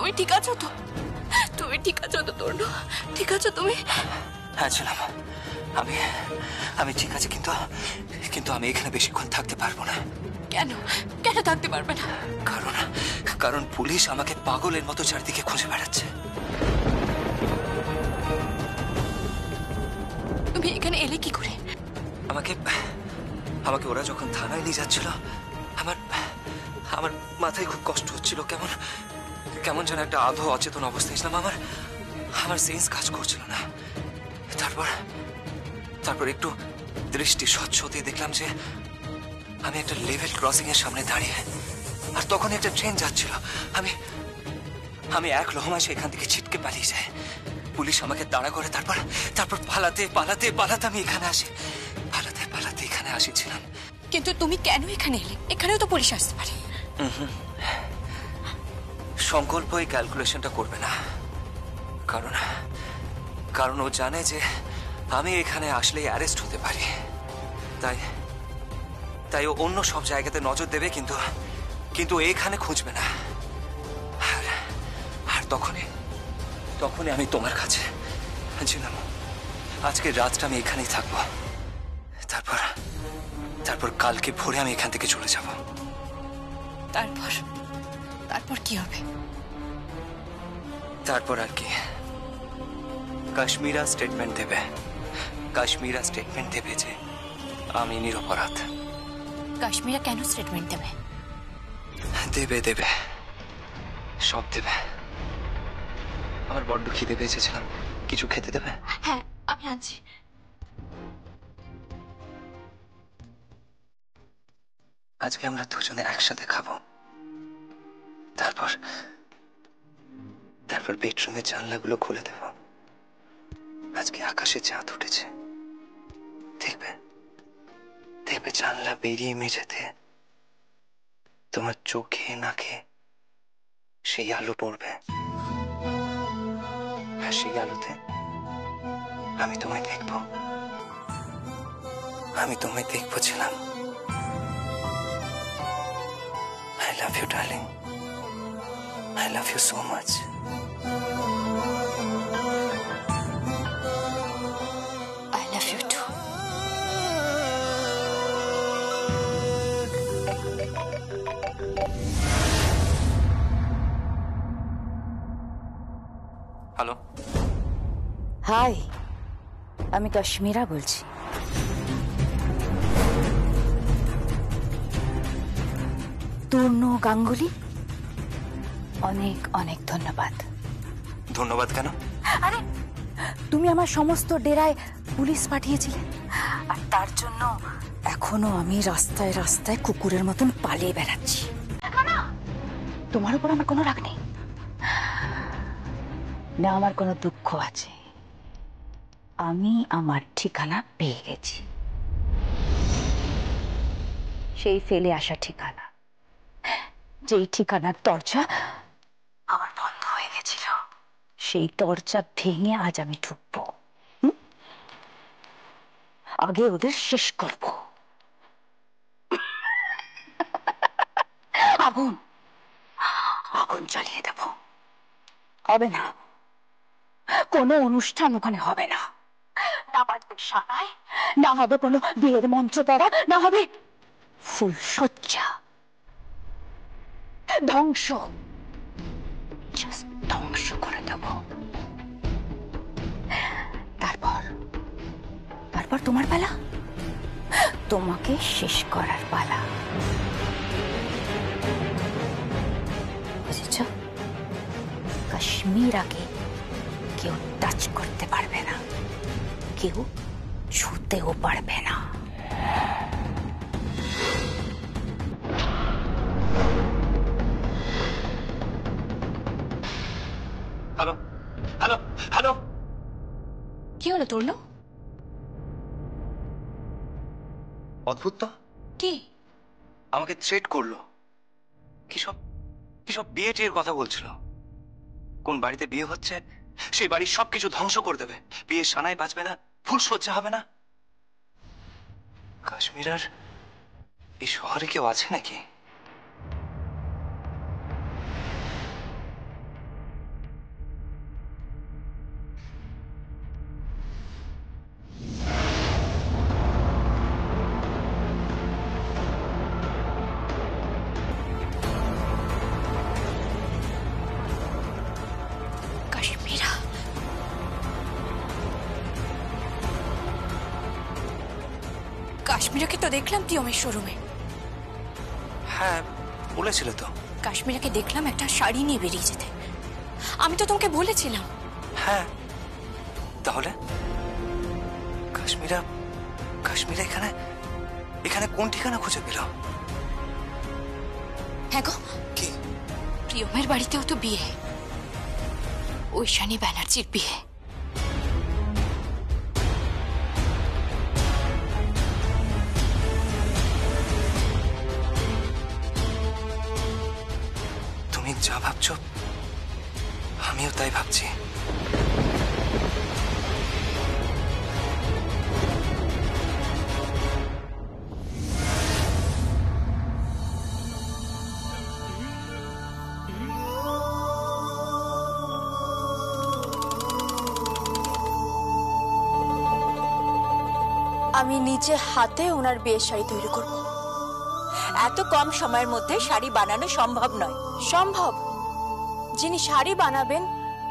তুমি ঠিক আছো তো? তুমি ঠিক আছো তো তরুণ? ঠিক আছো তুমি? হ্যাঁ ছিলাম। আমি আমি ঠিক আছে, কিন্তু কিন্তু আমি এখানে বেশিক্ষণ থাকতে পারবো না। কেন? কেন থাকতে পারবে না? কারণ কারণ পুলিশ আমাকে পাগলের মতো চারদিকে খুঁজে বেড়াচ্ছে। তুমি এখানে এলে কি করে? আমাকে আমাকে ওরা যখন থানায় নিয়ে যাচ্ছিল, আমার আমার মাথায় খুব কষ্ট হচ্ছিল। কেমন কেমন যেন একটা আধো অচেতন অবস্থায় ছিলাম। আমার আমার সেন্স কাজ করছিল না। তারপর তারপর একটু দৃষ্টি স্বচ্ছ হতে দেখলাম যে আমি একটা লেভেল ক্রসিং এর সামনে দাঁড়িয়ে, আর তখন একটা ট্রেন যাচ্ছিল। আমি আমি এক লহমায় সেখান থেকে ছিটকে পালিয়ে যাই। পুলিশ আমাকে তাড়া করে। তারপর তারপর পালাতে পালাতে পালাতে আমি এখানে আসি। পালাতে পালাতে এখানে আসিছিলাম। কিন্তু তুমি কেন এখানে এলে? এখানেও তো পুলিশ আসতে পারে। সংকল্প এই ক্যালকুলেশনটা করবে না, কারণ কারণ ও জানে যে আমি এখানে আসলেই অ্যারেস্ট হতে পারি। তাই তাই ও অন্য সব জায়গাতে নজর দেবে, কিন্তু কিন্তু এখানে খুঁজবে না। আর তখনই তখনই আমি তোমার কাছে ছিলাম। আজকে রাতটা আমি এখানেই থাকবো। তারপর তারপর কালকে ভোরে আমি এখান থেকে চলে যাব। তারপর তারপর কি হবে? তারপর আর কি, কাশ্মীরা স্টেটমেন্ট দেবে। কাশ্মীরা স্টেটমেন্ট দেবে যে আমি নিরপরাধ। কাশ্মীরা কেন স্টেটমেন্ট দেবে? দেবে দেবে, সব দেবে। আমার বড্ড খিদে পেয়েছিলাম, কিছু খেতে দেবে? হ্যাঁ, আমি আছি। আজকে আমরা দুজনে একসাথে খাবো। তারপর তারপর বেডরুমের জানলাগুলো খুলে দেব। আজকে আকাশে চাঁদ উঠেছে, দেখবে দেখবে জানলা বেরিয়ে মেঝেতে তোমার চোখে নাকে সেই আলো পড়বে। আর সেই আলোতে আমি তোমায় দেখব। আমি তোমায় দেখবো ছিলাম। I love you, darling. I love you so much. I love you too. Hello. Hi, আমি কাশ্মীরা বলছি। তরুণ গাঙ্গুলি, অনেক অনেক ধন্যবাদ। ধন্যবাদ কেন? আরে, তুমি আমার সমস্ত ডেরায় পুলিশ পাঠিয়েছিলে, আর তার জন্য এখনো আমি রাস্তায় রাস্তায় কুকুরের মতন পালিয়ে বেড়াচ্ছি। তোমার উপর আমার কোনো রাগ নেই, না আমার কোনো দুঃখ আছে। আমি আমার ঠিকানা পেয়ে গেছি, সেই ফেলে আসা ঠিকানা, যেই ঠিকানার দরজা আমার বন্ধ হয়ে গেছিল, সেই দরজা ভেঙে আজ আমি ঢুকবো। আগে ওদের শেষ করব। আগুন আগুন জ্বালিয়ে দেব। হবে না, কোনো অনুষ্ঠান ওখানে হবে না। না বাজবে সানাই, না হবে কোনো বিয়ের মন্ত্র পড়া, না হবে ফুলসজ্জা। ধ্বংস, জাস্ট ধ্বংস করে দেব। তারপর তারপর তোমার পালা, তোমাকে শেষ করার পালা। বুঝেছ? কাশ্মীরাকে কেউ টাচ করতে পারবে না, কেউ ছুতেও পারবে না। Hello hello hello. কি হলো তরুণ? অদ্ভুত তো, কি? আমাকে থ্রেট করলো। কিসব কিসব বিয়ে টিয়ের কথা বলছিল। কোন বাড়িতে বিয়ে হচ্ছে সেই বাড়ির সবকিছু ধ্বংস করে দেবে। বিয়ে সানাই বাজবে না, ফুলসজ্জা হবে না। কাশ্মীরের এই শহরে কেউ আছে নাকি? কাশ্মীরাকে তো দেখলাম প্রিয়মের শোরুমে। হ্যাঁ বলেছিলে তো। কাশ্মীরাকে দেখলাম একটা শাড়ি নিয়ে বেরিয়ে যেতে। আমি তো তোমাকে বলেছিলাম। হ্যাঁ তাহলে কাশ্মীরা কাশ্মীরা এখানে এখানে কোন ঠিকানা খুঁজে পেল? হ্যাঁ গো, কি? প্রিয়মের বাড়িতেও তো বিয়ে, ঐশানী ব্যানার্জির বিয়ে। তুমি যা ভাবছো আমিও তাই ভাবছি। আমি নিজে হাতে ওনার বিয়ের শাড়ি তৈরি করব। এত কম সময়ের মধ্যে শাড়ি বানানো সম্ভব নয়। সম্ভব, যিনি শাড়ি বানাবেন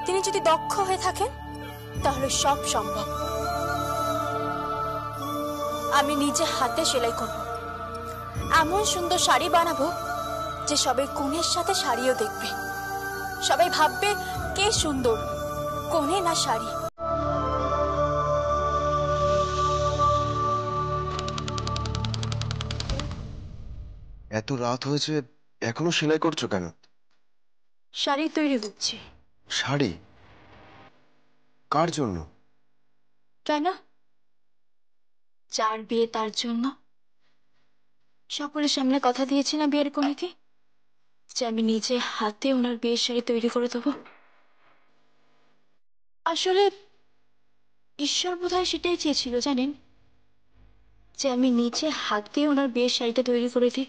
তিনি যদি দক্ষ হয়ে থাকেন তাহলে সব সম্ভব। আমি নিজে হাতে সেলাই করব, এমন সুন্দর শাড়ি বানাবো যে সবাই কনের সাথে শাড়িও দেখবে, সবাই ভাববে কে সুন্দর, কনে না শাড়ি। এত রাত হয়েছে এখনো সেলাই করছো কেন? শাড়ি তৈরি করছি। শাড়ি? কার জন্য? কেন? যার বিয়ে তার জন্য। সকলের সামনে কথা দিয়েছি না বিয়ের কনেকে, যে আমি নিজে হাতে ওনার বিয়ের শাড়ি তৈরি করে দেবো। আসলে ঈশ্বর বোধহয় সেটাই চেয়েছিল জানেন, যে আমি নিজে হাতে ওনার বিয়ের শাড়িটা তৈরি করে দিই।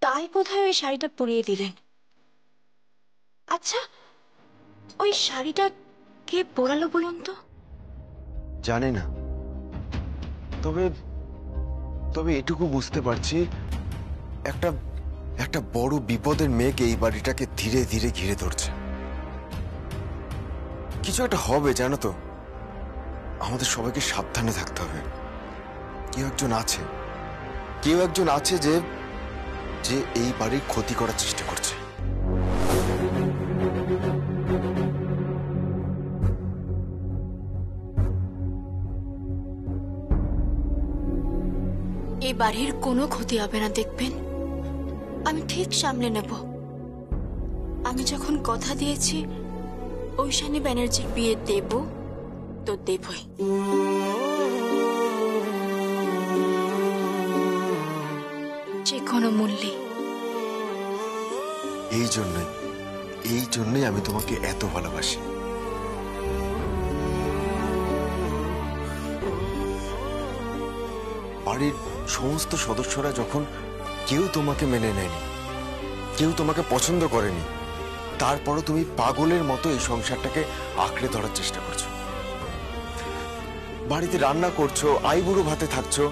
তাই বোধহয় ওই শাড়িটা পরিয়ে দিলেন। আচ্ছা, ওই শাড়িটা কে পরালো বলুন তো? জানি না, তবে তবে এটুকু বুঝতে পারছি একটা একটা বড় বিপদের মেঘ এই বাড়িটাকে ধীরে ধীরে ঘিরে ধরছে। কিছু একটা হবে জানো তো, আমাদের সবাইকে সাবধানে থাকতে হবে। কেউ একজন আছে যে যে এই বাড়ির ক্ষতি করার চেষ্টা করছে। এই বাড়ির কোনো ক্ষতি হবে না, দেখবেন আমি ঠিক সামলে নেব। আমি যখন কথা দিয়েছি ঐশানী ব্যানার্জির বিয়ে দেব তো দেবই। যে কোনো মূল্যে। এই জন্যই আমি তোমাকে এত ভালোবাসি। বাড়ির সমস্ত সদস্যরা যখন কেউ তোমাকে মেনে নেয়নি, কেউ তোমাকে পছন্দ করেনি, তারপরও তুমি পাগলের মতো এই সংসারটাকে আঁকড়ে ধরার চেষ্টা করছো। বাড়িতে রান্না করছো, আইবুড়ো ভাতে থাকছো,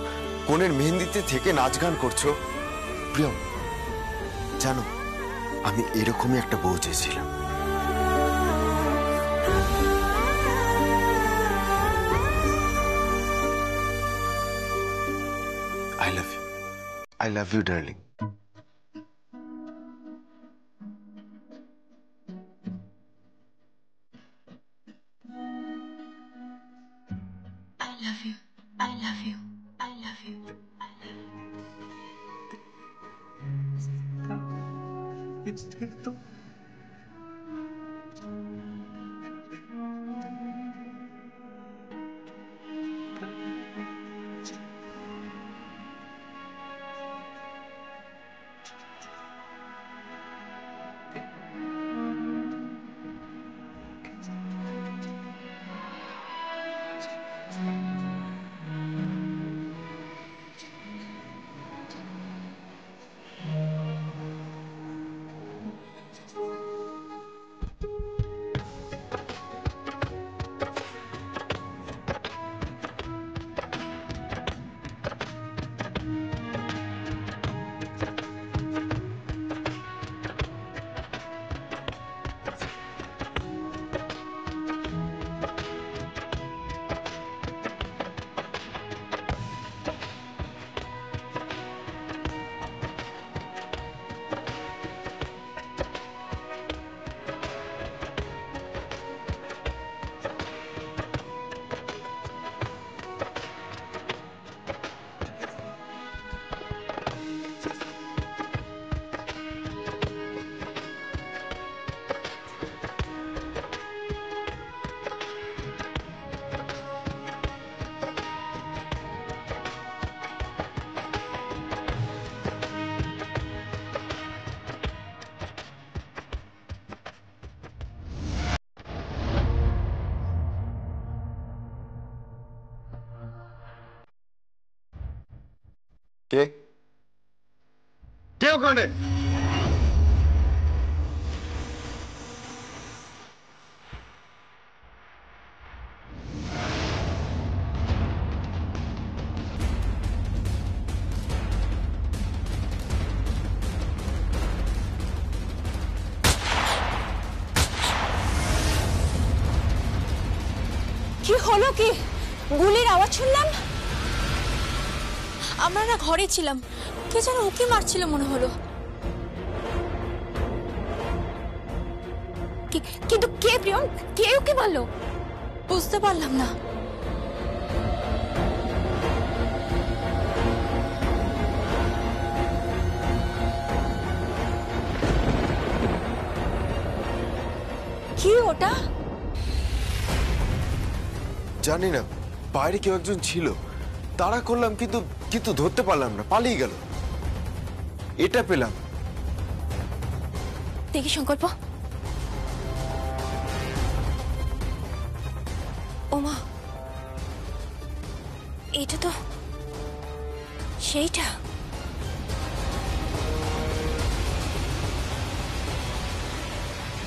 কনের মেহেন্দিতে থেকে নাচ গান করছো। প্রিয়ম, জানো আমি এরকমই একটা বউ চেয়েছিলাম। I love you, darling. I love you. I love you. I love you. I love you. কে কে ওখানে? কি হলো? কি গুলির আওয়াজ শুনলাম? আমরা না ঘরে ছিলাম, কে যেন উকি মারছিল মনে হলো। কিন্তু কে প্রিয়ম? কে উকি মারলো বুঝতে পারলাম না। কি ওটা? জানি না, বাইরে কেউ একজন ছিল, তাড়া করলাম কিন্তু কিন্তু ধরতে পারলাম না, পালিয়ে গেল। এটা পেলাম। দেখি সংকল্প। ওমা, এটা তো সেইটা।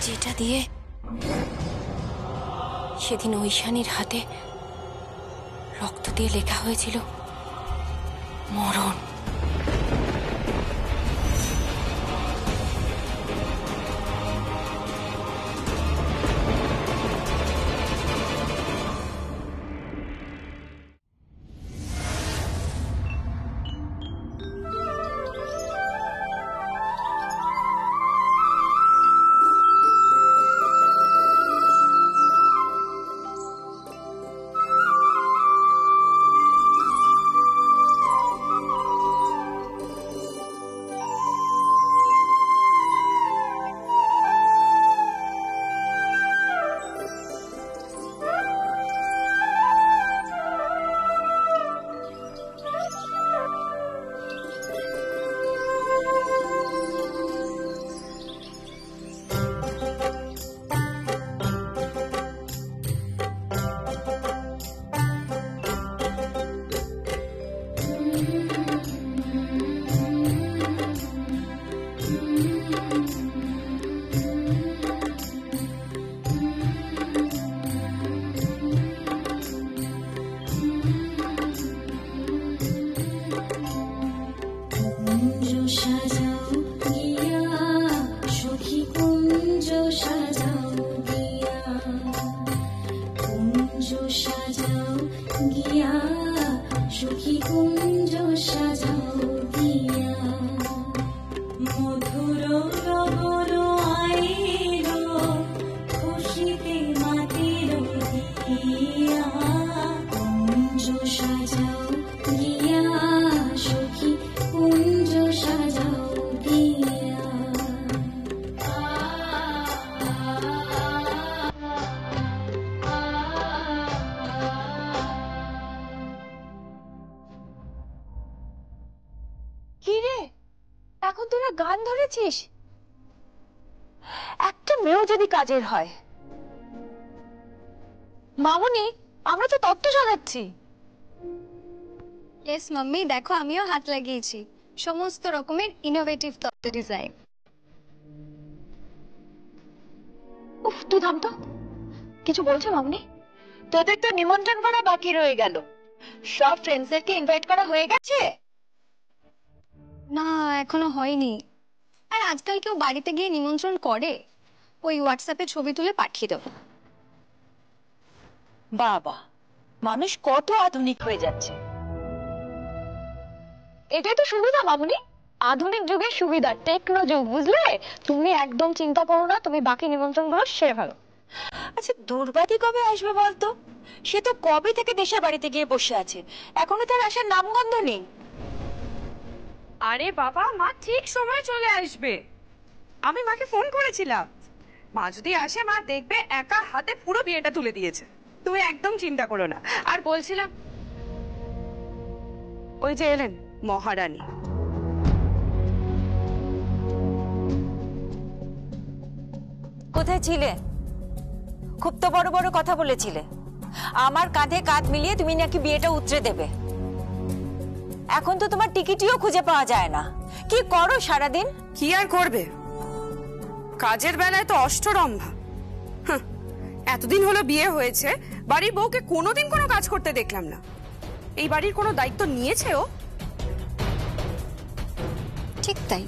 যেটা দিয়ে সেদিন ঐশানীর হাতে রক্ত দিয়ে লেখা হয়েছিল মরণ। এখন তোরা গান ধরেছিস? একটা মেয়েও যদি কাজের হয়। মামুনি, আমরা তো তত্ত্ব জানাচ্ছি। ইয়েস মাম্মি, দেখো আমিও হাত লাগিয়েছি সমস্ত রকমের ইনোভেটিভ তত্ত্ব ডিজাইন। উফ, তুই থাম তো। কিছু বলছো মামুনি? তোদের তো নিমন্ত্রণ করা বাকি রয়ে গেল। সব ফ্রেন্ডসদেরকে ইনভাইট করা হয়ে গেছে? না, এখনো হয়নি। আর আজকাল কেউ বাড়িতে গিয়ে নিমন্ত্রণ করে? ওই হোয়াটসঅ্যাপে ছবি তুলে পাঠিয়ে দেবো। বাবা, মানুষ কত আধুনিক হয়ে যাচ্ছে। এটাই তো সুবিধা মামুনি, আধুনিক যুগের সুবিধা, টেকনো যুগ, বুঝলে? তুমি একদম চিন্তা করো না, তুমি বাকি নিমন্ত্রণগুলো সেরে ফেলো। আচ্ছা, দুর্বাতি কবে আসবে বলতো? সে তো কবে থেকে দেশের বাড়িতে গিয়ে বসে আছে, এখনো তার আসার নামগন্ধ নেই। আরে বাবা, মা ঠিক সময় চলে আসবে। আমি মাকে ফোন করেছিলাম, মা যদি আসে মা দেখবে একা হাতে পুরো বিয়েটা তুলে দিয়েছে। তুমি একদম চিন্তা করো না। আর বলছিলাম, ওই যে এলেন মহারানী। কোথায় ছিলে? খুব তো বড় বড় কথা বলেছিলে। আমার কাঁধে কাঁধ মিলিয়ে তুমি নাকি বিয়েটা উতরে দেবে। এখন তো তোমার টিকিটিও খুঁজে পাওয়া যায় না। কি করো সারাদিন? কি আর করবে, কাজের বেলায় তো অষ্টরম্ভা। হাহ, এতদিন হলো বিয়ে হয়েছে, বাড়ির বউকে কোনোদিন কোনো কাজ করতে দেখলাম না। এই বাড়ির কোনো দায়িত্ব নিয়েছে ও? ঠিক তাই,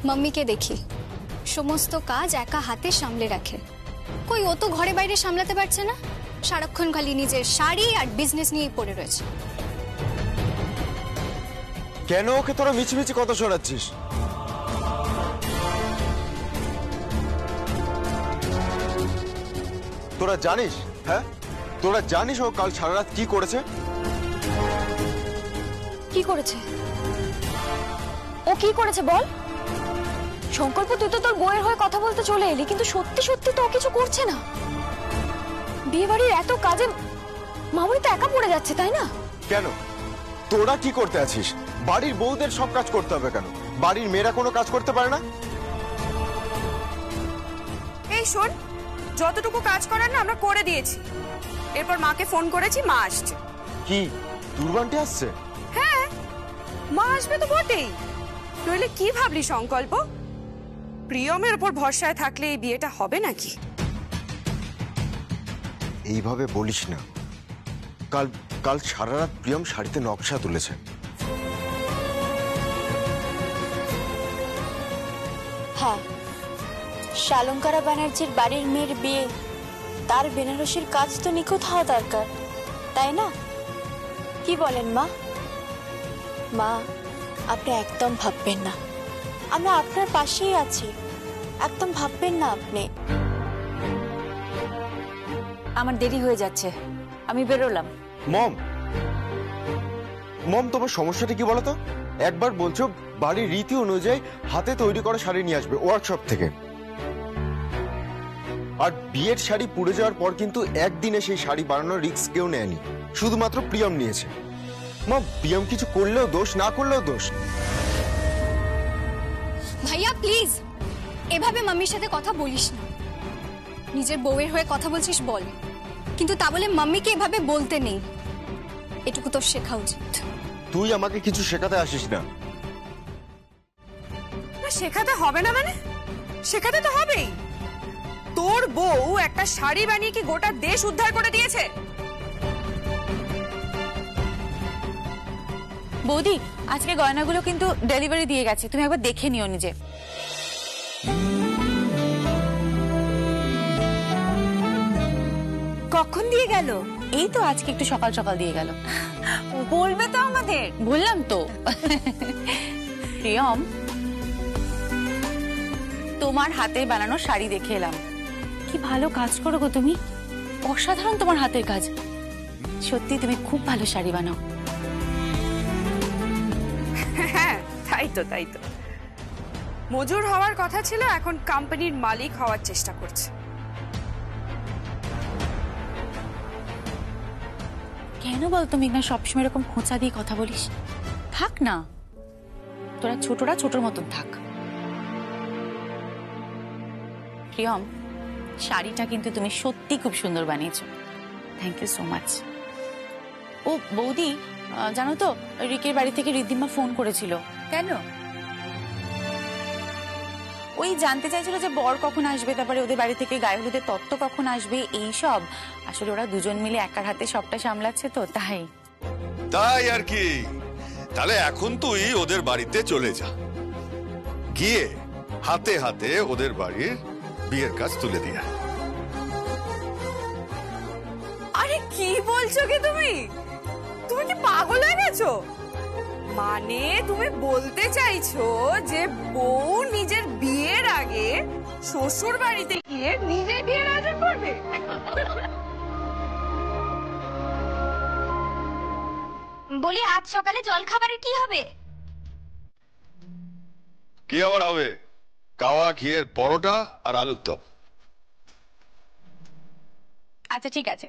মাম্মিকে দেখি সমস্ত কাজ একা হাতে সামলে রাখে। কই ও তো ঘরে বাইরে সামলাতে পারছে না, সারাক্ষণ খালি নিজের শাড়ি আর বিজনেস নিয়েই পড়ে রয়েছে। কেন ওকে তোরা মিছিমিছি কথা শোনাচ্ছিস? তোরা জানিস, হ্যাঁ তোরা জানিস ও কাল সারা রাত কি করেছে? কি করেছে? ও কি করেছে বল? সংকল্প, তুই তো তোর বউয়ের হয়ে কথা বলতে চলে এলি, কিন্তু সত্যি সত্যি তো ও কিছু করছে না। বিয়ে বাড়ির এত কাজে মামুনি তো একা পড়ে যাচ্ছে, তাই না? কেন তোরা কি করতে আছিস? বাড়ির বউদের সব কাজ করতে হবে কেন? বাড়ির মেয়েরা কোনো কাজ করতে পারে না? এই শোন, যতটুকু কাজ করার না আমরা করে দিয়েছি। এরপর মাকে ফোন করেছি, মা আসছে। কি দুর্বান্টি আসছে? হ্যাঁ, মা আসবে তো বটেই, নইলে কি ভাবলি সংকল্প? প্রিয়মের উপর ভরসায় থাকলে এই বিয়েটা হবে নাকি? এইভাবে বলিস না। কাল কাল সারা রাত প্রিয়ম শাড়িতে নকশা তুলেছে। হ্যাঁ, শালঙ্কারা ব্যানার্জির বাড়ির মেয়ের বিয়ে, তার বেনারসির কাজ তো নিখুঁত হওয়া দরকার, তাই না? কি বলেন মা? মা, আপনি একদম ভাববেন না, আমরা আপনার পাশেই আছি, একদম ভাববেন না আপনি। আমার দেরি হয়ে যাচ্ছে, আমি বেরোলাম। মম মম তোমার সমস্যাটা কি বলতো? একবার বলছো বাড়ির রীতি অনুযায়ী হাতে তৈরি করা শাড়ি নিয়ে আসবে ওয়ার্কশপ থেকে, আর বিয়ের শাড়ি পুড়ে যাওয়ার পর কিন্তু একদিনে সেই শাড়ি বানানোর রিস্ক কেউ নেয়নি, শুধুমাত্র প্রিয়ম নিয়েছে। মম, প্রিয়ম কিছু করলেও দোষ, না করলেও দোষ। ভাইয়া প্লিজ এভাবে মাম্মির সাথে কথা বলিস না। নিজের বউয়ের হয়ে কথা বলছিস বল, কিন্তু তা বলে মাম্মিকে এভাবে বলতে নেই, এটুকু তোর শেখা উচিত। তুই আমাকে কিছু শেখাতে আসিস না। না, শেখাতে হবে না মানে? শেখাতে তো হবেই। তোর বউ একটা শাড়ি বানিয়ে কি গোটা দেশ উদ্ধার করে দিয়েছে? বৌদি, আজকে গয়নাগুলো কিন্তু ডেলিভারি দিয়ে গেছে, তুমি একবার দেখে নিও নিজে। কখন দিয়ে গেল? এই তো আজকে একটু সকাল সকাল দিয়ে গেল। বলবে তো আমাদের। বললাম তো। প্রিয়ম, তোমার হাতে বানানো শাড়ি দেখে এলাম, কি ভালো কাজ করো গো তুমি, অসাধারণ তোমার হাতের কাজ। সত্যি তুমি খুব ভালো শাড়ি বানাও। হ্যাঁ, তাই তো তাই তো। মজুর হওয়ার কথা ছিল, এখন কোম্পানির মালিক হওয়ার চেষ্টা করছে। কেন বল তুমি না সবসময় এরকম খোঁচা দিয়ে কথা বলিস? থাক না, তোরা ছোটরা ছোটর মতন থাক। প্রিয়ম, শাড়িটা কিন্তু তুমি সত্যি খুব সুন্দর বানিয়েছো, থ্যাংক ইউ সো মাচ। ও বৌদি, জানো তো রিকের বাড়ি থেকে ঋদ্ধিমা ফোন করেছিল। কেন? ওই জানতে চাইছিল যে বর কখন আসবে, তারপরে ওদের বাড়ি থেকে গায়ে হলুদের তত্ত্ব কখন আসবে, এই সব। আসলে ওরা দুজন মিলে একার হাতে সবটা সামলাচ্ছে তো, তাই। তাই আর কি। তাহলে এখন তুই ওদের বাড়িতে চলে যা, গিয়ে হাতে হাতে ওদের বাড়ির বিয়ের কাজ তুলে দিয়ে। আরে কি বলছো কি তুমি? তুমি কি পাগল হয়ে গেছো? মানে তুমি বলতে চাইছো যে বউ নিজের বিয়ের আগে শ্বশুর বাড়িতে গিয়ে নিজের বিয়ের আয়োজন করবে? বলি আজ সকালে জলখাবারে কি হবে? কি আবার হবে? কাওয়া ঘিয়ের পরোটা আর আলুর দম। আচ্ছা ঠিক আছে,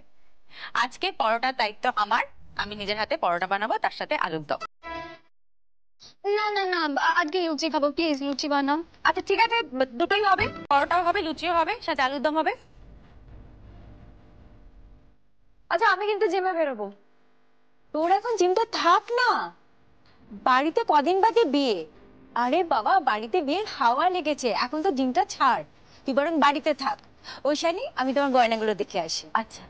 আজকে পরোটার দায়িত্ব আমার, আমি নিজের হাতে পরোটা বানাবো, তার সাথে আলুর দম। না না না, আজকে লুচি খাবো, প্লিজ লুচি বানাও। আচ্ছা ঠিক আছে, দুটোই হবে, পরোটাও হবে, লুচিও হবে, সাথে আলুর দম হবে। আচ্ছা আমি কিন্তু জিমে বেরোবো। তোর এখন জিমটা থাক না, বাড়িতে কদিন বাদে বিয়ে? আরে বাবা, বাড়িতে বিয়ের হাওয়া লেগেছে, এখন তো দিনটা ছাড়, তুই বরং বাড়িতে থাক। ওই শানি, আমি তোমার গয়নাগুলো দেখে আসি। আচ্ছা।